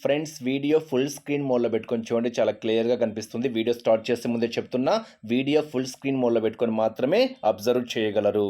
Friends video full screen మోడ్లో పెట్టుకొని చూడండి, చాలా క్లియర్గా కనిపిస్తుంది. వీడియో స్టార్ట్ చేసే ముందే చెప్తున్నా, వీడియో ఫుల్ స్క్రీన్ మోడ్లో పెట్టుకొని మాత్రమే అబ్జర్వ్ చేయగలరు.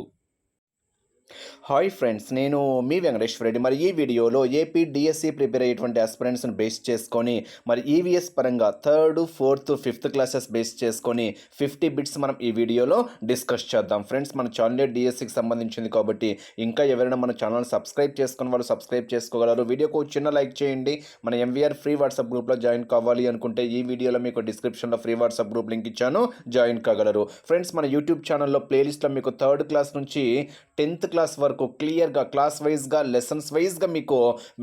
హాయ్ ఫ్రెండ్స్, నేను మీ వెంకటేశ్వర రెడ్డి. మరి ఈ వీడియోలో ఏపీ డిఎస్సి ప్రిపేర్ అయ్యేటువంటి ఆస్పిరెంట్స్ని బేస్ చేసుకొని మరి ఈవీఎస్ పరంగా 3rd, 4th, 5th classes base చేసుకొని 50 బిట్స్ మనం ఈ వీడియోలో డిస్కస్ చేద్దాం. ఫ్రెండ్స్, మన ఛానల్ డిఎస్సికి సంబంధించింది కాబట్టి ఇంకా ఎవరైనా మన ఛానల్ సబ్స్క్రైబ్ చేసుకుని వాళ్ళు సబ్స్క్రైబ్ చేసుకోగలరు. వీడియోకు చిన్న లైక్ చేయండి. మన ఎంవీఆర్ ఫ్రీ వాట్సాప్ గ్రూప్లో జాయిన్ కావాలి అనుకుంటే ఈ వీడియోలో మీకు డిస్క్రిప్షన్లో ఫ్రీ వాట్సాప్ గ్రూప్ లింక్ ఇచ్చాను, జాయిన్ కాగలరు. ఫ్రెండ్స్, మన యూట్యూబ్ ఛానల్లో ప్లేలిస్ట్లో మీకు 3rd క్లాస్ నుంచి 10th క్లాస్ వరకు క్లియర్గా క్లాస్ వైజ్గా లెసన్స్ వైజ్గా మీకు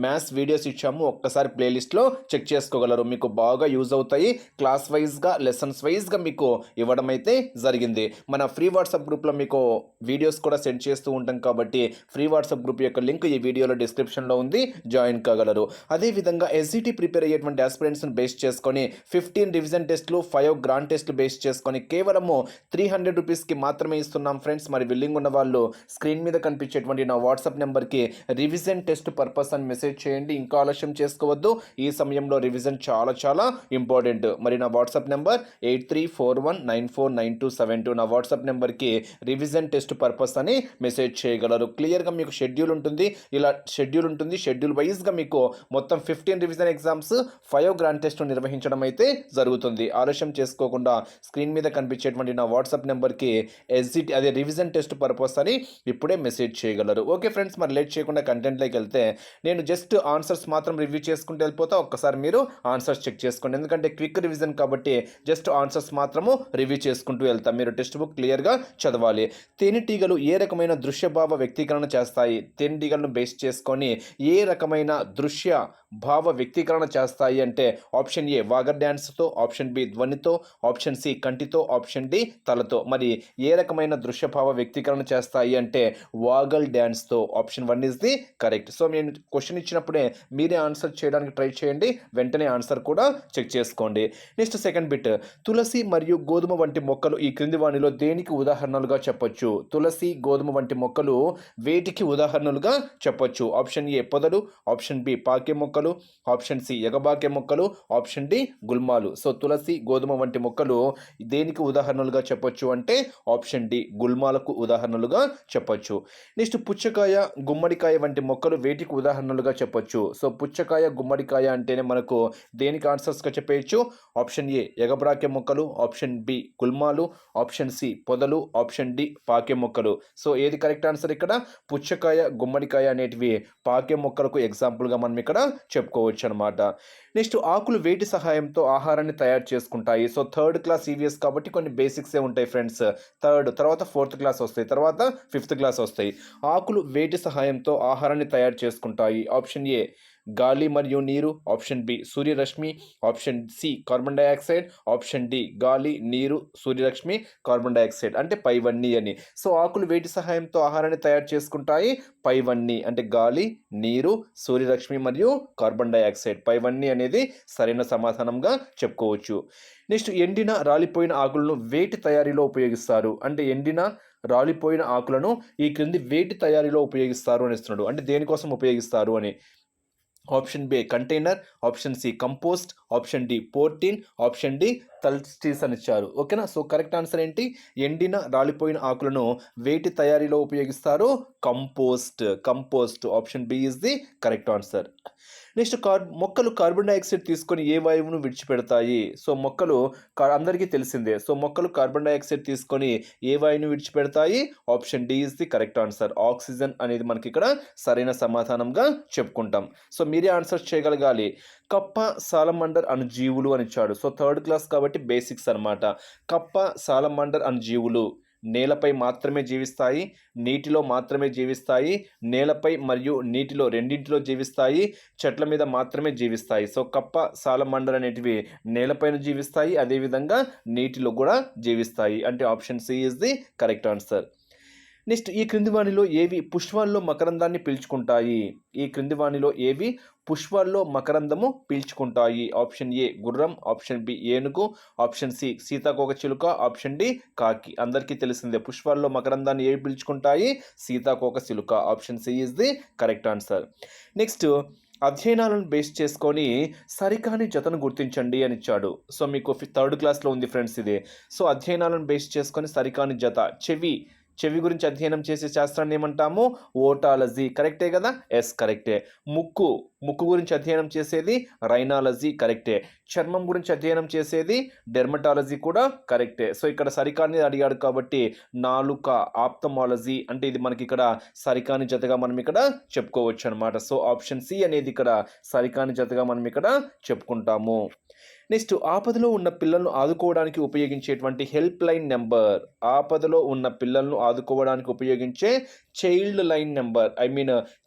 మ్యాథ్స్ వీడియోస్ ఇచ్చాము. ఒక్కసారి ప్లేలిస్ట్లో చెక్ చేసుకోగలరు, మీకు బాగా యూజ్ అవుతాయి. క్లాస్ వైజ్గా లెసన్స్ వైజ్గా మీకు ఇవ్వడం అయితే జరిగింది. మన ఫ్రీ వాట్సాప్ గ్రూప్లో మీకు వీడియోస్ కూడా సెండ్ చేస్తూ ఉంటాం కాబట్టి ఫ్రీ వాట్సాప్ గ్రూప్ యొక్క లింక్ ఈ వీడియోలో డిస్క్రిప్షన్లో ఉంది, జాయిన్ కాగలరు. అదేవిధంగా ఎస్జిటి ప్రిపేర్ అయ్యేటువంటి ఆస్పిరెంట్స్ని బేస్ చేసుకొని 15 రివిజన్ టెస్టులు, 5 గ్రాండ్ టెస్టులు బేస్ చేసుకొని కేవలము 300 రూపీస్కి మాత్రమే ఇస్తున్నాం. ఫ్రెండ్స్, మరి విల్లింగ్ ఉన్న వాళ్ళు స్క్రీన్ మీద కనిపించేటువంటి నా వాట్సాప్ నెంబర్కి రివిజన్ టెస్ట్ పర్పస్ అని మెసేజ్ చేయండి. ఇంకా ఆలస్యం చేసుకోవద్దు, ఈ సమయంలో రివిజన్ చాలా చాలా ఇంపార్టెంట్. మరి నా వాట్సాప్ నెంబర్ 8341949272. నా వాట్సాప్ నెంబర్కి రివిజన్ టెస్ట్ పర్పస్ అని మెసేజ్ చేయగలరు. క్లియర్గా మీకు షెడ్యూల్ ఉంటుంది, ఇలా షెడ్యూల్ ఉంటుంది. షెడ్యూల్ వైజ్గా మీకు మొత్తం 15 రివిజన్ ఎగ్జామ్స్, 5 గ్రాండ్ టెస్ట్ నిర్వహించడం అయితే జరుగుతుంది. ఆలస్యం చేసుకోకుండా స్క్రీన్ మీద కనిపించేటువంటి నా వాట్సాప్ నెంబర్కి ఎస్జిటి అదే రివిజన్ టెస్ట్ పర్పస్ అని ఇప్పుడే మెసేజ్ చేయగలరు. ఓకే ఫ్రెండ్స్, మరి లేట్ చేయకుండా కంటెంట్లోకి వెళ్తే నేను జస్ట్ ఆన్సర్స్ మాత్రం రివ్యూ చేసుకుంటూ వెళ్ళిపోతా. ఒక్కసారి మీరు ఆన్సర్స్ చెక్ చేసుకోండి, ఎందుకంటే క్విక్ రివిజన్ కాబట్టి జస్ట్ ఆన్సర్స్ మాత్రము రివ్యూ చేసుకుంటూ వెళ్తాం. మీరు టెక్స్ట్ బుక్ క్లియర్గా చదవాలి. తేనెటీగలు ఏ రకమైన దృశ్యభావ వ్యక్తీకరణ చేస్తాయి? తేనెటీగలను బేస్ చేసుకొని ఏ రకమైన దృశ్య భావ వ్యక్తీకరణ చేస్తాయి అంటే ఆప్షన్ ఏ వాగర్ డ్యాన్స్తో, ఆప్షన్ బి ధ్వనితో, ఆప్షన్ సి కంటితో, ఆప్షన్ డి తలతో. మరి ఏ రకమైన దృశ్యభావ వ్యక్తీకరణ చేస్తాయి అంటే వాగల్ డ్యాన్స్తో. Option 1 is the correct. So నేను క్వశ్చన్ ఇచ్చినప్పుడే మీరే ఆన్సర్ చేయడానికి ట్రై చేయండి, వెంటనే ఆన్సర్ కూడా చెక్ చేసుకోండి. నెక్స్ట్ సెకండ్ బిట్, తులసి మరియు గోధుమ వంటి మొక్కలు ఈ క్రింది వాణిలో దేనికి ఉదాహరణలుగా చెప్పొచ్చు? తులసి, గోధుమ వంటి మొక్కలు వేటికి ఉదాహరణలుగా చెప్పొచ్చు? ఆప్షన్ ఏ పొదలు, ఆప్షన్ బి పాకే మొక్కలు, ఆప్షన్ సి ఎగబాకే మొక్కలు, ఆప్షన్ డి గుల్మాలు. సో తులసి, గోధుమ వంటి మొక్కలు దేనికి ఉదాహరణలుగా చెప్పొచ్చు అంటే ఆప్షన్ డి గుల్మాలకు ఉదాహరణలుగా చెప్పొచ్చు. నెక్స్ట్ పుచ్చకాయ, గుమ్మడికాయ వంటి మొక్కలు వేటికి ఉదాహరణలుగా చెప్పొచ్చు? సో పుచ్చకాయ, గుమ్మడికాయ అంటేనే మనకు దేనికి ఆన్సర్స్గా చెప్పేయచ్చు? ఆప్షన్ ఏ ఎగబ్రాకే మొక్కలు, ఆప్షన్ బి గుల్మాలు, ఆప్షన్ సి పొదలు, ఆప్షన్ డి పాకే మొక్కలు. సో ఏది కరెక్ట్ ఆన్సర్ ఇక్కడ? పుచ్చకాయ, గుమ్మడికాయ అనేటివి పాకే మొక్కలకు ఎగ్జాంపుల్గా మనం ఇక్కడ చెప్పుకోవచ్చు అనమాట. నెక్స్ట్ ఆకులు వేటి సహాయంతో ఆహారాన్ని తయారు చేసుకుంటాయి? సో 3rd క్లాస్ ఈవీఎస్ కాబట్టి కొన్ని బేసిక్సే ఉంటాయి ఫ్రెండ్స్. 3rd తర్వాత 4th క్లాస్ వస్తాయి, తర్వాత 5th క్లాస్ వస్తాయి. ఆకులు వేటి సహాయంతో ఆహారాన్ని తయారు చేసుకుంటాయి? ఆప్షన్ ఏ గాలి మరియు నీరు, ఆప్షన్ బి సూర్యరశ్మి, option C carbon dioxide, option D గాలి, నీరు, సూర్యరశ్మి, కార్బన్ డైఆక్సైడ్ అంటే పైవన్నీ అని. సో ఆకులు వేటి సహాయంతో ఆహారాన్ని తయారు చేసుకుంటాయి? పైవన్నీ అంటే గాలి, నీరు, సూర్యరశ్మి మరియు కార్బన్ డైఆక్సైడ్. పైవన్నీ అనేది సరైన సమాధానంగా చెప్పుకోవచ్చు. నెక్స్ట్ ఎండిన రాలిపోయిన ఆకులను వేటి తయారీలో ఉపయోగిస్తారు? అంటే ఎండిన రాలిపోయిన ఆకులను ఈ క్రింది వేటి తయారీలో ఉపయోగిస్తారు అని ఇస్తున్నాడు, అంటే దేనికోసం ఉపయోగిస్తారు అని. Option B container, option C compost, option D protein, option D థల్స్టీస్ అని ఇచ్చారు. ఓకేనా? సో కరెక్ట్ ఆన్సర్ ఏంటి? ఎండిన రాలిపోయిన ఆకులను వేటి తయారీలో ఉపయోగిస్తారు? Compost. Compost option B is the correct answer. Next మొక్కలు కార్బన్ డైఆక్సైడ్ తీసుకొని ఏ వాయువును విడిచిపెడతాయి? సో మొక్కలు అందరికీ తెలిసిందే. సో మొక్కలు కార్బన్ డైఆక్సైడ్ తీసుకొని ఏ వాయువును విడిచిపెడతాయి? Option D is the correct answer. Oxygen అనేది మనకి ఇక్కడ సరైన సమాధానంగా చెప్పుకుంటాం. సో మీరే ఆన్సర్ చేయగలగాలి. కప్ప, సాలమండర్ అను జీవులు అని ఇచ్చాడు. సో 3rd క్లాస్ కాబట్టి బేసిక్స్ అనమాట. కప్ప, సాలమండర్ అను జీవులు నేలపై మాత్రమే జీవిస్తాయి, నీటిలో మాత్రమే జీవిస్తాయి, నేలపై మరియు నీటిలో రెండింటిలో జీవిస్తాయి, చెట్ల మీద మాత్రమే జీవిస్తాయి. సో కప్ప, సాలమండర్ అనేటివి నేలపైన జీవిస్తాయి, అదేవిధంగా నీటిలో కూడా జీవిస్తాయి. అంటే option C is the correct answer. Next ఈ క్రింది వాణిలో ఏవి పుష్పాల్లో మకరందాన్ని పీల్చుకుంటాయి? ఈ క్రింది వాణిలో ఏవి పుష్పాల్లో మకరందము పీల్చుకుంటాయి? ఆప్షన్ ఏ గుర్రం, ఆప్షన్ బి ఏనుగు, ఆప్షన్ సి సీతాకోకచిలుక, ఆప్షన్ డి కాకి. అందరికీ తెలిసిందే, పుష్పాల్లో మకరందాన్ని ఏవి పీల్చుకుంటాయి? సీతాకోకచిలుక. Option C is the correct answer. Next అధ్యయనాలను బేస్ చేసుకొని సరికాని జతను గుర్తించండి అని ఇచ్చాడు. సో మీకు థర్డ్ క్లాస్లో ఉంది ఫ్రెండ్స్ ఇది. సో అధ్యయనాలను బేస్ చేసుకొని సరికాని జత. చెవి గురించి అధ్యయనం చేసే శాస్త్రాన్ని ఏమంటాము? ఓటాలజీ. కరెక్టే కదా? ఎస్ కరెక్టే. ముక్కు గురించి అధ్యయనం చేసేది రైనాలజీ. కరెక్టే. చర్మం గురించి అధ్యయనం చేసేది డెర్మటాలజీ కూడా కరెక్టే. సో ఇక్కడ సరికాని అడిగాడు కాబట్టి నాలుక ఆప్థమాలజీ అంటే ఇది మనకి ఇక్కడ సరికాని జతగా మనం ఇక్కడ చెప్పుకోవచ్చు అనమాట. సో ఆప్షన్ సి అనేది ఇక్కడ సరికాని జతగా మనం ఇక్కడ చెప్పుకుంటాము. నెక్స్ట్ ఆపదలో ఉన్న పిల్లలను ఆదుకోవడానికి ఉపయోగించేటువంటి హెల్ప్ లైన్ నెంబర్. ఆపదలో ఉన్న పిల్లలను ఆదుకోవడానికి ఉపయోగించే child line number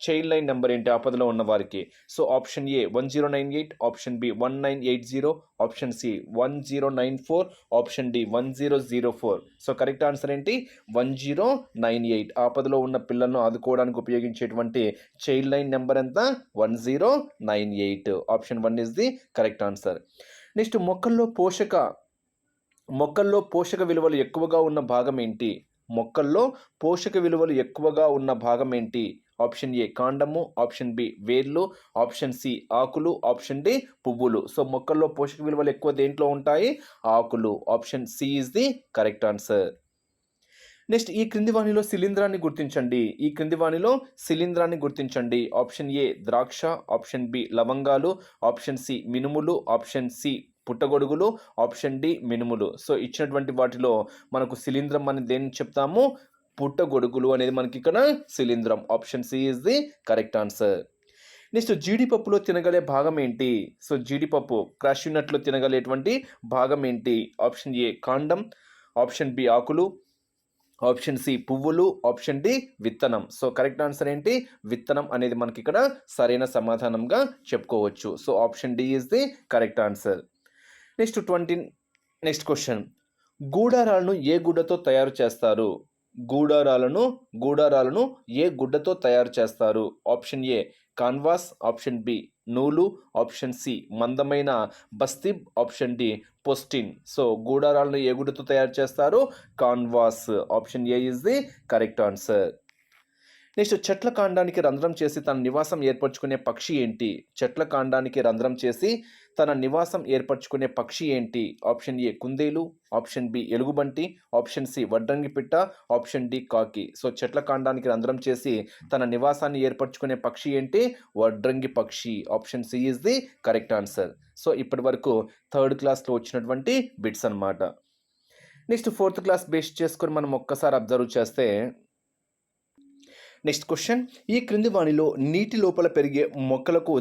child line number ఏంటి ఆపదలో ఉన్న వారికి? So option A 1098, option B 1980, option C 1094, option D 1004. So correct answer ఏంటి? 1098. ఆపదలో ఉన్న పిల్లలను ఆదుకోవడానికి ఉపయోగించేటువంటి చైల్డ్ లైన్ నెంబర్ ఎంత? 1098. Option 1 is the correct answer. Next మొక్కల్లో పోషక విలువలు ఎక్కువగా ఉన్న భాగం ఏంటి? మొక్కల్లో పోషక విలువలు ఎక్కువగా ఉన్న భాగం ఏంటి? ఆప్షన్ ఏ కాండము, ఆప్షన్ బి వేర్లు, ఆప్షన్ సి ఆకులు, ఆప్షన్ డి పువ్వులు. సో మొక్కల్లో పోషక విలువలు ఎక్కువ దేంట్లో ఉంటాయి? ఆకులు. Option C is the correct answer. Next ఈ క్రింది వాణిలో శిలీంధ్రాన్ని గుర్తించండి. ఆప్షన్ ఏ ద్రాక్ష, ఆప్షన్ బి లవంగాలు, ఆప్షన్ సి మినుములు, ఆప్షన్ సి పుట్టగొడుగులు, ఆప్షన్ డి మినుములు. సో ఇచ్చినటువంటి వాటిలో మనకు శిలీంధ్రం అని దేన్ని చెప్తాము? పుట్టగొడుగులు అనేది మనకి ఇక్కడ శిలీంధ్రం. Option C is the correct answer. Next జీడిపప్పులో తినగలే భాగం ఏంటి? సో జీడిపప్పు క్రాష్యూనట్లో తినగలేటువంటి భాగం ఏంటి? ఆప్షన్ ఏ కాండం, ఆప్షన్ బి ఆకులు, ఆప్షన్ సి పువ్వులు, ఆప్షన్ డి విత్తనం. సో కరెక్ట్ ఆన్సర్ ఏంటి? విత్తనం అనేది మనకి ఇక్కడ సరైన సమాధానంగా చెప్పుకోవచ్చు. So option D is the correct answer. Next question. గూడారాలను ఏ గుడ్డతో తయారు చేస్తారు? గూడారాలను ఏ గుడ్డతో తయారు చేస్తారు? Option A canvas, option B నూలు, ఆప్షన్ సి మందమైన బస్తిబ్, ఆప్షన్ డి పొస్టిన్. సో గూడారాలను ఏ గుడ్డతో తయారు చేస్తారు? Canvas. Option A is the correct answer. Next చెట్ల కాండానికి రంధ్రం చేసి తన నివాసం ఏర్పరచుకునే పక్షి ఏంటి? చెట్ల కాండానికి రంధ్రం చేసి తన నివాసం ఏర్పరచుకునే పక్షి ఏంటి? ఆప్షన్ ఏ కుందేలు, ఆప్షన్ బి ఎలుగుబంటి, ఆప్షన్ సి వడ్రంగి పిట్ట, ఆప్షన్ డి కాకి. సో చెట్ల కాండానికి రంధ్రం చేసి తన నివాసాన్ని ఏర్పరచుకునే పక్షి ఏంటి? వడ్రంగి పక్షి. Option C is the correct answer. So ఇప్పటి వరకు థర్డ్ క్లాస్లో వచ్చినటువంటి బిట్స్ అన్నమాట. నెక్స్ట్ ఫోర్త్ క్లాస్ బేస్ చేసుకొని మనం ఒక్కసారి అబ్జర్వ్ చేస్తే నెక్స్ట్ క్వశ్చన్. ఈ క్రింది వాణిలో నీటి లోపల పెరిగే మొక్కకు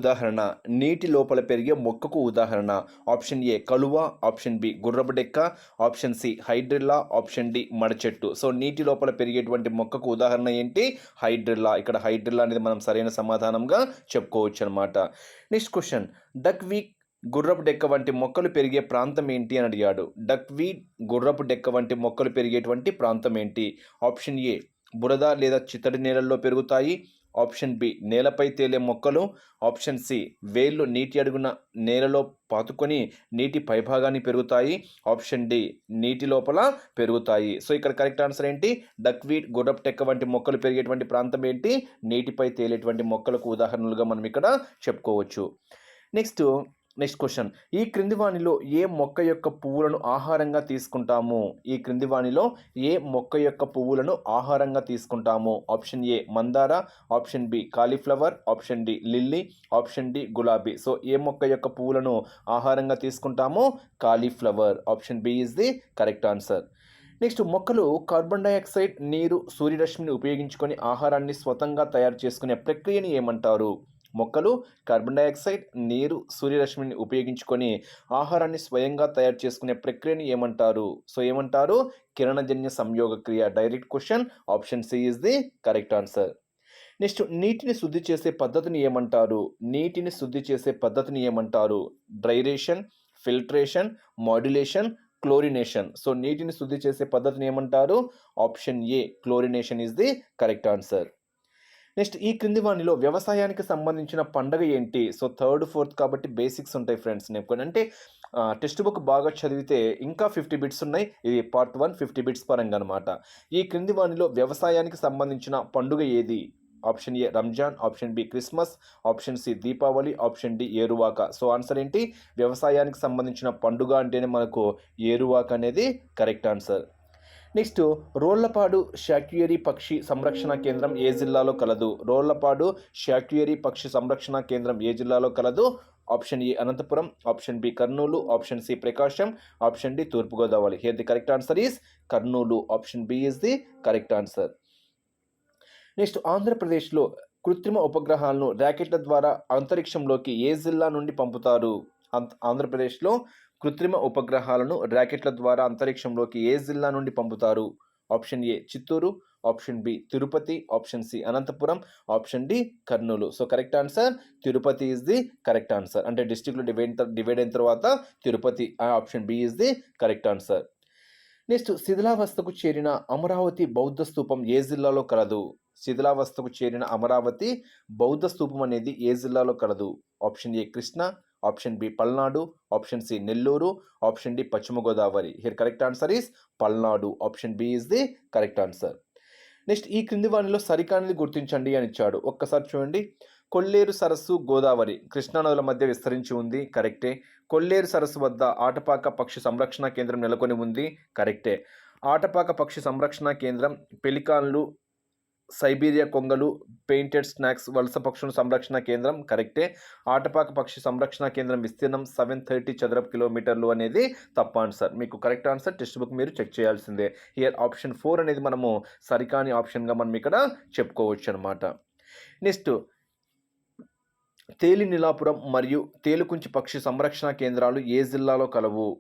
ఉదాహరణ? ఆప్షన్ ఏ కలువ, ఆప్షన్ బి గుర్రపు డెక్క, option C hydrilla, option D మడచెట్టు. సో నీటి లోపల పెరిగేటువంటి మొక్కకు ఉదాహరణ ఏంటి? హైడ్రిల్లా. ఇక్కడ హైడ్రిల్లా అనేది మనం సరైన సమాధానంగా చెప్పుకోవచ్చు అనమాట. Next question. డక్వీట్, గుర్రపు డెక్క వంటి మొక్కలు పెరిగే ప్రాంతం ఏంటి అని అడిగాడు. డక్వీట్, గుర్రపు డెక్క వంటి మొక్కలు పెరిగేటువంటి ప్రాంతం ఏంటి? ఆప్షన్ ఏ బురద లేదా చిత్తడి నేలల్లో పెరుగుతాయి, ఆప్షన్ బి నేలపై తేలే మొక్కలు, ఆప్షన్ సి వేళ్ళు నీటి అడుగున నేలలో పాతుకొని నీటి పైభాగాన్ని పెరుగుతాయి, ఆప్షన్ డి నీటి లోపల పెరుగుతాయి. సో ఇక్కడ కరెక్ట్ ఆన్సర్ ఏంటి? డక్వీట్, గుర్రపు డెక్క వంటి మొక్కలు పెరిగేటువంటి ప్రాంతం ఏంటి? నీటిపై తేలేటువంటి మొక్కలకు ఉదాహరణలుగా మనం ఇక్కడ చెప్పుకోవచ్చు. Next question. ఈ క్రింది వాణిలో ఏ మొక్క యొక్క పువ్వులను ఆహారంగా తీసుకుంటాము? ఆప్షన్ ఏ మందార, option B cauliflower, option D lily, option D గులాబీ. సో ఏ మొక్క యొక్క పువ్వులను ఆహారంగా తీసుకుంటాము? Cauliflower. Option B is the correct answer. Next మొక్కలు కార్బన్ డైఆక్సైడ్, నీరు, సూర్యరశ్మిని ఉపయోగించుకొని ఆహారాన్ని స్వతంగా తయారు చేసుకునే ప్రక్రియని ఏమంటారు? మొక్కలు కార్బన్ డైఆక్సైడ్, నీరు, సూర్యరశ్మిని ఉపయోగించుకొని ఆహారాన్ని స్వయంగా తయారు చేసుకునే ప్రక్రియని ఏమంటారు? సో ఏమంటారు? కిరణజన్య సంయోగ క్రియ. Direct question. Option C is the correct answer. Next నీటిని శుద్ధి చేసే పద్ధతిని ఏమంటారు? డ్రైరేషన్, ఫిల్ట్రేషన్, మాడ్యులేషన్, క్లోరినేషన్. సో నీటిని శుద్ధి చేసే పద్ధతిని ఏమంటారు? Option A chlorination is the correct answer. Next ఈ క్రింది వాణిలో వ్యవసాయానికి సంబంధించిన పండగ ఏంటి? సో థర్డ్ ఫోర్త్ కాబట్టి బేసిక్స్ ఉంటాయి ఫ్రెండ్స్. నేను అంటే టెక్స్ట్ బుక్ బాగా చదివితే ఇంకా 50 బిట్స్ ఉన్నాయి. ఇది పార్ట్ 1 50 బిట్స్ పరంగా అనమాట. ఈ క్రింది వాణిలో వ్యవసాయానికి సంబంధించిన పండుగ ఏది? Option A Ramzan, option B Christmas, option C Deepavali, option D Eruvaka. So answer ఏంటి? వ్యవసాయానికి సంబంధించిన పండుగ అంటేనే మనకు ఏరువాక అనేది correct answer. Next, Rollapadu sanctuary పక్షి సంరక్షణ కేంద్రం ఏ జిల్లాలో కలదు? రోళ్లపాడు శాక్యుయరీ పక్షి సంరక్షణ కేంద్రం ఏ జిల్లాలో కలదు? Option A Anantapuram, option B Kurnool, option C Prakasam, option D Turpu Godavari. Here the correct answer is Kurnool. Option B is the correct answer. Next, ఆంధ్రప్రదేశ్లో కృత్రిమ ఉపగ్రహాలను ర్యాకెట్ల ద్వారా అంతరిక్షంలోకి ఏ జిల్లా నుండి పంపుతారు? ఆంధ్రప్రదేశ్లో కృత్రిమ ఉపగ్రహాలను ర్యాకెట్ల ద్వారా అంతరిక్షంలోకి ఏ జిల్లా నుండి పంపుతారు? Option A Chittoor, option B Tirupati, option C Anantapuram, option D Kurnool. So correct answer Tirupati is the correct answer. అంటే డిస్ట్రిక్ట్లో డివైడ్ అయిన తర్వాత Tirupati, option B is the correct answer. Next, శిథిలావస్థకు చేరిన అమరావతి బౌద్ధ స్తూపం ఏ జిల్లాలో కలదు? శిథిలావస్థకు చేరిన అమరావతి బౌద్ధ స్తూపం అనేది ఏ జిల్లాలో కలదు? Option A Krishna, option B Palnadu, option C Nellore, option D Paschima Godavari. Here correct answer is Palnadu. Option B is the correct answer. Next, ఈ క్రింది వానిలో సరికానిది గుర్తించండి అని ఇచ్చాడు. ఒక్కసారి చూడండి. కొల్లేరు సరస్సు గోదావరి కృష్ణా నదుల మధ్య విస్తరించి ఉంది, కరెక్టే. కొల్లేరు సరస్సు వద్ద ఆటపాక పక్షి సంరక్షణ కేంద్రం నెలకొని ఉంది, కరెక్టే. ఆటపాక పక్షి సంరక్షణ కేంద్రం పెలికాన్లు, సైబీరియా కొంగలు, పెయింటెడ్ స్నాక్స్ వలస పక్షుల సంరక్షణ కేంద్రం, కరెక్టే. ఆటపాక పక్షి సంరక్షణ కేంద్రం విస్తీర్ణం 730 చదరపు కిలోమీటర్లు అనేది తప్ప ఆన్సర్. మీకు కరెక్ట్ ఆన్సర్ టెక్స్ట్ బుక్ మీరు చెక్ చేయాల్సిందే. హియర్ ఆప్షన్ 4 అనేది మనము సరికాని ఆప్షన్గా మనం ఇక్కడ చెప్పుకోవచ్చు అనమాట. నెక్స్ట్, తేలినీలాపురం మరియు తేలుకుంచి పక్షి సంరక్షణ కేంద్రాలు ఏ జిల్లాలో కలవు?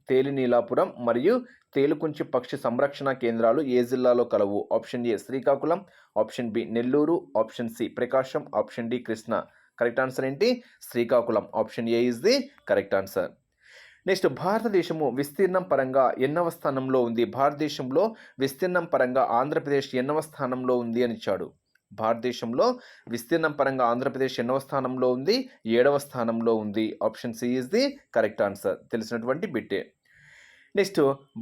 తేలినీలాపురం మరియు తేలుకుంచి పక్షి సంరక్షణ కేంద్రాలు ఏ జిల్లాలో కలవు? Option A Srikakulam, option B Nellore, option C Prakasam, option D Krishna. Correct answer ఏంటి? Srikakulam. Option A is the correct answer. Next, భారతదేశము విస్తీర్ణం పరంగా ఎన్నవ స్థానంలో ఉంది? భారతదేశంలో విస్తీర్ణం పరంగా ఆంధ్రప్రదేశ్ ఎన్నవ స్థానంలో ఉంది అని ఇచ్చాడు. భారతదేశంలో విస్తీర్ణం పరంగా ఆంధ్రప్రదేశ్ ఎన్నవ స్థానంలో ఉంది? 7వ స్థానంలో ఉంది. Option C is the correct answer. తెలిసినటువంటి బిట్టే. నెక్స్ట్,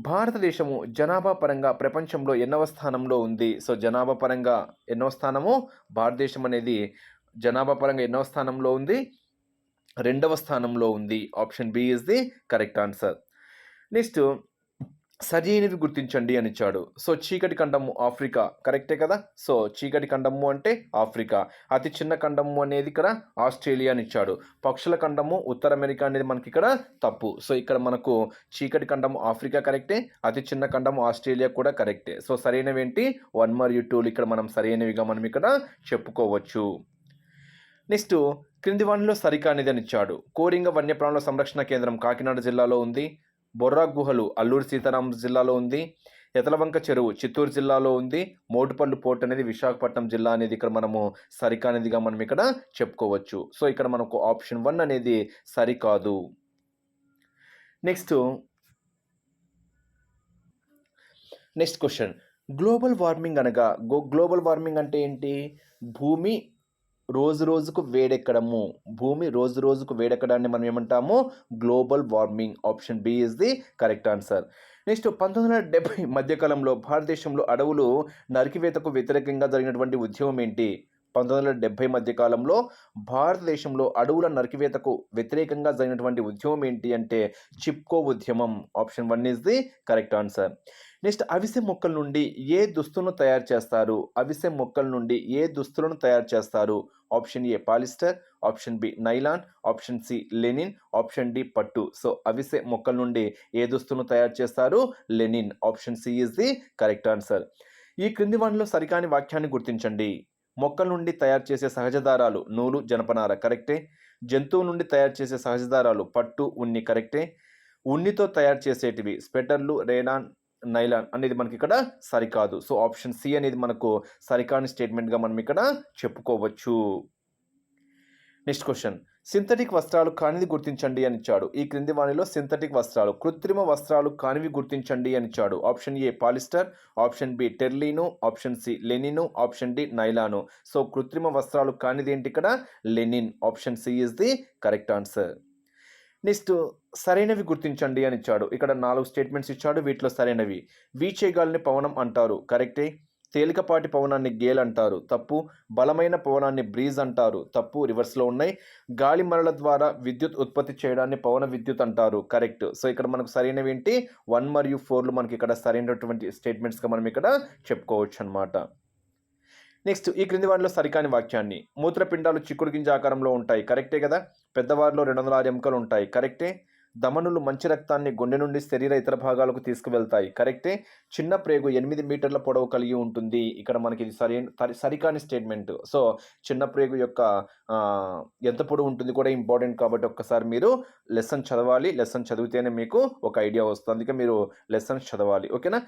భారతదేశము జనాభా పరంగా ప్రపంచంలో ఎన్నవ స్థానంలో ఉంది? సో జనాభా పరంగా ఎన్నవ స్థానము? భారతదేశం అనేది జనాభా పరంగా ఎన్నవ స్థానంలో ఉంది? 2వ స్థానంలో ఉంది. Option B is the correct answer. Next, సరైనవి గుర్తించండి అని ఇచ్చాడు. సో చీకటి ఖండము ఆఫ్రికా, కరెక్టే కదా. సో చీకటి ఖండము అంటే ఆఫ్రికా. అతి చిన్న ఖండము అనేది ఇక్కడ ఆస్ట్రేలియా అని ఇచ్చాడు. పక్షుల ఖండము ఉత్తర అమెరికా అనేది మనకి ఇక్కడ తప్పు. సో ఇక్కడ మనకు చీకటి ఖండము ఆఫ్రికా కరెక్టే, అతి చిన్న ఖండము ఆస్ట్రేలియా కూడా కరెక్టే. సో సరైనవి ఏంటి? 1 మరియు 2 ఇక్కడ మనం సరైనవిగా మనం ఇక్కడ చెప్పుకోవచ్చు. నెక్స్ట్, క్రింది వానిలో సరికానిది అని ఇచ్చాడు. కోరింగ వన్యప్రాణుల సంరక్షణ కేంద్రం కాకినాడ జిల్లాలో ఉంది. బొర్రా గుహలు అల్లూరు సీతారామరాజు జిల్లాలో ఉంది. ఎతలవంక చెరువు చిత్తూరు జిల్లాలో ఉంది. మోటుపల్లి పోర్ట్ అనేది విశాఖపట్నం జిల్లా అనేది ఇక్కడ మనము సరికానిదిగా మనం ఇక్కడ చెప్పుకోవచ్చు. సో ఇక్కడ మనకు ఆప్షన్ 1 అనేది సరికాదు. నెక్స్ట్ క్వశ్చన్, గ్లోబల్ వార్మింగ్ అనగా గ్లోబల్ వార్మింగ్ అంటే ఏంటి? భూమి రోజు రోజుకు వేడెక్కడము. భూమి రోజు రోజుకు వేడెక్కడాన్ని మనం ఏమంటాము? Global warming. Option B is the correct answer. Next, 1970 మధ్యకాలంలో భారతదేశంలో అడవులు నరికివేతకు వ్యతిరేకంగా జరిగినటువంటి ఉద్యమం ఏంటి? 1970 మధ్యకాలంలో భారతదేశంలో అడవుల నరికివేతకు వ్యతిరేకంగా జరిగినటువంటి ఉద్యమం ఏంటి అంటే చిప్కో ఉద్యమం. Option 1 is the correct answer. Next, అవిసె మొక్కల నుండి ఏ దుస్తులను తయారు చేస్తారు? అవిసె మొక్కల నుండి ఏ దుస్తులను తయారు చేస్తారు? Option A polyester, option B nylon, option C linen, option D పట్టు. సో అవిసె మొక్కల నుండి ఏ దుస్తులను తయారు చేస్తారు? Linen. Option C is the correct answer. ఈ క్రింది వానిలో సరికాని వాక్యాన్ని గుర్తించండి. మొక్కల నుండి తయారు చేసే సహజ దారాలు నూలు, జనపనార, కరెక్టే. జంతువు నుండి తయారు చేసే సహజ దారాలు పట్టు, ఉన్ని, కరెక్టే. ఉన్నితో తయారు చేసేటివి స్వెటర్లు, రేనాన్, నైలాన్ అనేది మనకి ఇక్కడ సరికాదు. సో ఆప్షన్ సి అనేది మనకు సరికాని స్టేట్మెంట్గా మనం ఇక్కడ చెప్పుకోవచ్చు. నెక్స్ట్ క్వశ్చన్, సింథటిక్ వస్త్రాలు కానిది గుర్తించండి అని ఇచ్చాడు. ఈ క్రింది వానిలో సింథటిక్ వస్త్రాలు కృత్రిమ వస్త్రాలు కానివి గుర్తించండి అని ఇచ్చాడు. Option A polyester, option B terylene, option C linen, option D nylon. So కృత్రిమ వస్త్రాలు కానిది ఏంటి ఇక్కడ? Linen. Option C is the correct answer. Next, సరైనవి గుర్తించండి అని ఇచ్చాడు. ఇక్కడ 4 స్టేట్మెంట్స్ ఇచ్చాడు. వీటిలో సరైనవి: వీచే గాలిని పవనం అంటారు, కరెక్టే. తేలికపాటి పవనాన్ని గేల్ అంటారు, తప్పు. బలమైన పవనాన్ని బ్రీజ్ అంటారు, తప్పు. రివర్స్లో ఉన్నాయి. గాలి మరల ద్వారా విద్యుత్ ఉత్పత్తి చేయడాన్ని పవన విద్యుత్ అంటారు, కరెక్ట్. సో ఇక్కడ మనకు సరైనవి ఏంటి 1 మరియు 4లు మనకి ఇక్కడ సరైనటువంటి స్టేట్మెంట్స్గా మనం ఇక్కడ చెప్పుకోవచ్చు అనమాట. నెక్స్ట్, ఈ క్రింది వాటిలో సరికాని వాక్యాన్ని. మూత్రపిండాలు చిక్కుడు గింజ ఆకారంలో ఉంటాయి, కరెక్టే కదా. పెద్దవారిలో 206 ఎముకలు ఉంటాయి, కరెక్టే. ధమనులు మంచి రక్తాన్ని గుండె నుండి శరీర ఇతర భాగాలకు తీసుకువెళ్తాయి, కరెక్టే. చిన్న ప్రేగు 8 మీటర్ల పొడవు కలిగి ఉంటుంది. ఇక్కడ మనకి ఇది సరికాని స్టేట్మెంట్. సో చిన్న ప్రేగు యొక్క ఎంత పొడవు ఉంటుంది కూడా ఇంపార్టెంట్ కాబట్టి ఒక్కసారి మీరు లెసన్ చదవాలి. లెసన్ చదివితేనే మీకు ఒక ఐడియా వస్తుంది. అందుకే మీరు లెసన్స్ చదవాలి, ఓకేనా.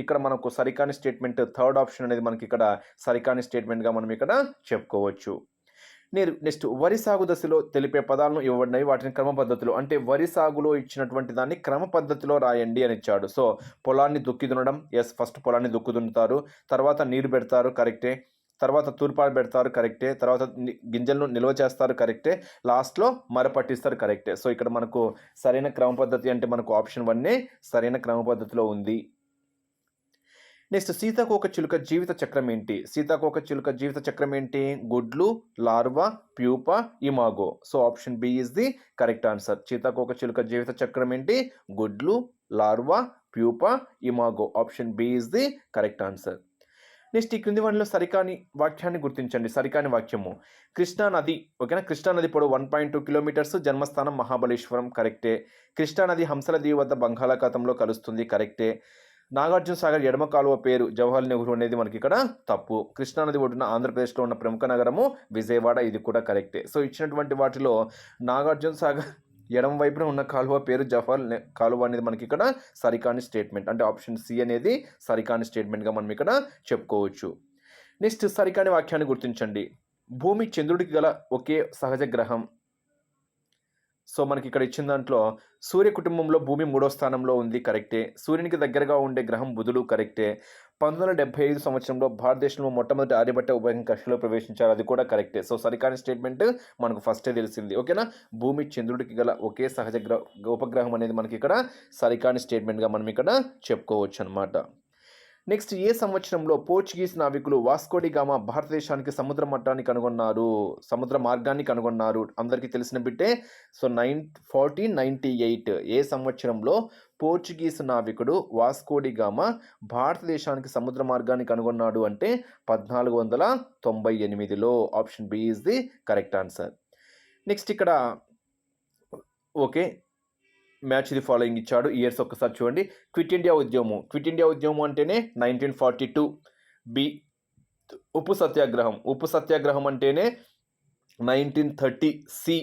ఇక్కడ మనకు సరికాని స్టేట్మెంట్ థర్డ్ ఆప్షన్ అనేది మనకి ఇక్కడ సరికాని స్టేట్మెంట్గా మనం ఇక్కడ చెప్పుకోవచ్చు. నెక్స్ట్, వరి సాగు దశలో తెలిపే పదాలను ఇవ్వబడినవి, వాటిని క్రమ పద్ధతిలో, అంటే వరి సాగులో ఇచ్చినటువంటి దాన్ని క్రమ పద్ధతిలో రాయండి అని ఇచ్చాడు. సో పొలాన్ని దుక్కి దున్నడం, ఎస్, ఫస్ట్ పొలాన్ని దుక్కి దున్నుతారు, తర్వాత నీరు పెడతారు, కరెక్టే. తర్వాత తూర్పాలు పెడతారు, కరెక్టే. తర్వాత గింజలను నిల్వ చేస్తారు, కరెక్టే. లాస్ట్లో మరపట్టిస్తారు, కరెక్టే. సో ఇక్కడ మనకు సరైన క్రమ పద్ధతి అంటే మనకు ఆప్షన్ 1 సరైన క్రమ పద్ధతిలో ఉంది. నెక్స్ట్, సీతాకోక చిలుక జీవిత చక్రం ఏంటి? సీతాకోక చిలుక జీవిత చక్రం ఏంటి? గుడ్లు, larva, pupa, imago. So option B is the correct answer. సీతాకోక చిలుక జీవిత చక్రం ఏంటి? గుడ్లు, larva, pupa, imago. Option B is the correct answer. Next, ఈ క్రింది వాటిలో సరికాని వాక్యాన్ని గుర్తించండి. సరికాని వాక్యము. కృష్ణానది, ఓకేనా. కృష్ణానది పొడవు 1.2 కిలోమీటర్స్, జన్మస్థానం మహాబలేశ్వరం, కరెక్టే. కృష్ణానది హంసల దీవి వద్ద బంగాళాఖాతంలో కలుస్తుంది, కరెక్టే. నాగార్జున సాగర్ ఎడమ కాలువ పేరు జవహర్లాల్ నెహ్రూ అనేది మనకి ఇక్కడ తప్పు. కృష్ణానది ఒడ్డున ఆంధ్రప్రదేశ్లో ఉన్న ప్రముఖ నగరము విజయవాడ, ఇది కూడా కరెక్టే. సో ఇచ్చినటువంటి వాటిలో నాగార్జున సాగర్ ఎడమ వైపున ఉన్న కాలువ పేరు జవహర్లాల్ కాలువ అనేది మనకి ఇక్కడ సరికాని స్టేట్మెంట్, అంటే ఆప్షన్ సి అనేది సరికాని స్టేట్మెంట్గా మనం ఇక్కడ చెప్పుకోవచ్చు. నెక్స్ట్, సరికాని వాక్యాన్ని గుర్తించండి. భూమి చంద్రుడికి గల ఒకే సహజ గ్రహం. సో మనకి ఇక్కడ ఇచ్చిన దాంట్లో సూర్య కుటుంబంలో భూమి 3వ స్థానంలో ఉంది, కరెక్టే. సూర్యునికి దగ్గరగా ఉండే గ్రహం బుధుడు, కరెక్టే. 1975 సంవత్సరంలో భారతదేశంలో మొట్టమొదటి ఆర్యభట్ట ఉపగ్రహం కక్షలో ప్రవేశించారు, అది కూడా కరెక్టే. సో సరికాని స్టేట్మెంట్ మనకు ఫస్టే తెలిసింది, ఓకేనా. భూమి చంద్రుడికి గల ఒకే సహజ ఉపగ్రహం అనేది మనకి ఇక్కడ సరికాని స్టేట్మెంట్గా మనం ఇక్కడ చెప్పుకోవచ్చు అనమాట. నెక్స్ట్, ఏ సంవత్సరంలో పోర్చుగీస్ నావికులు వాస్కోడి గామా భారతదేశానికి సముద్ర మార్గాన్ని కనుగొన్నారు? అందరికీ తెలిసిన బిట్టే. సో 1498 ఏ సంవత్సరంలో పోర్చుగీస్ నావికుడు వాస్కోడి గామా భారతదేశానికి సముద్ర మార్గాన్ని కనుగొన్నాడు అంటే 1498లో. Option B is the correct answer. Next, ఇక్కడ ఓకే, మ్యాచ్ ది ఫాలోయింగ్ ఇచ్చాడు. ఇయర్స్ ఒక్కసారి చూడండి. క్విట్ ఇండియా ఉద్యమం అంటేనే 1942. బి, ఉప్పు సత్యాగ్రహం అంటేనే 1930. సి,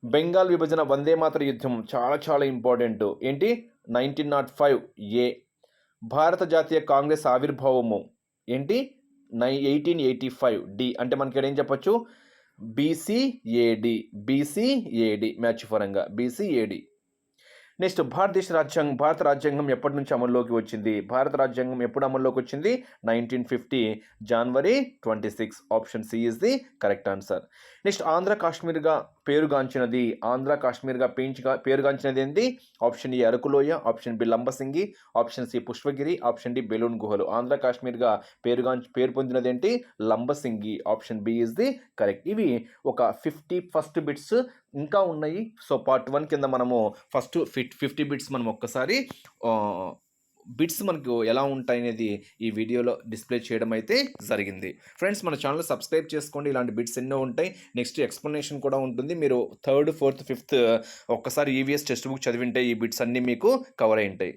బెంగాల్ విభజన వందే మాతర యుద్ధం చాలా ఇంపార్టెంట్ ఏంటి 1905. ఏ, భారత జాతీయ కాంగ్రెస్ ఆవిర్భావము ఏంటి 1885. డి, అంటే మనకి ఇక్కడ ఏం చెప్పచ్చు బీసీఏడి మ్యాచ్ పరంగా బీసీఏడి. నెక్స్ట్, భారత రాజ్యాంగం ఎప్పటి నుంచి అమల్లోకి వచ్చింది? భారత రాజ్యాంగం ఎప్పుడు అమల్లోకి వచ్చింది? 1950 జనవరి 26. Option C is the correct answer. Next, Andhra కాశ్మీర్గా పేరుగాంచినది ఏంటి? Option A Arakuloya, option B Lambasingi, option C Pushpagiri, option D Belum గుహలు. ఆంధ్ర కాశ్మీర్గా పేరు పొందినది ఏంటి? Lambasingi. Option B is the correct. ఇవి ఒక 50 ఫస్ట్ బిట్స్ ఇంకా ఉన్నాయి. సో పార్ట్ 1 కింద మనము ఫస్ట్ 50 బిట్స్ మనం ఒక్కసారి బిట్స్ మనకు ఎలా ఉంటాయి అనేది ఈ వీడియోలో డిస్ప్లే చేయడం అయితే జరిగింది. ఫ్రెండ్స్, మన ఛానల్ సబ్స్క్రైబ్ చేసుకోండి, ఇలాంటి బిట్స్ ఎన్నో ఉంటాయి. నెక్స్ట్ ఎక్స్ప్లెనేషన్ కూడా ఉంటుంది. మీరు 3rd, 4th, 5th ఒక్కసారి ఈవీఎస్ టెక్స్ట్ బుక్ చదివింటే ఈ బిట్స్ అన్నీ మీకు కవర్ అయి ఉంటాయి.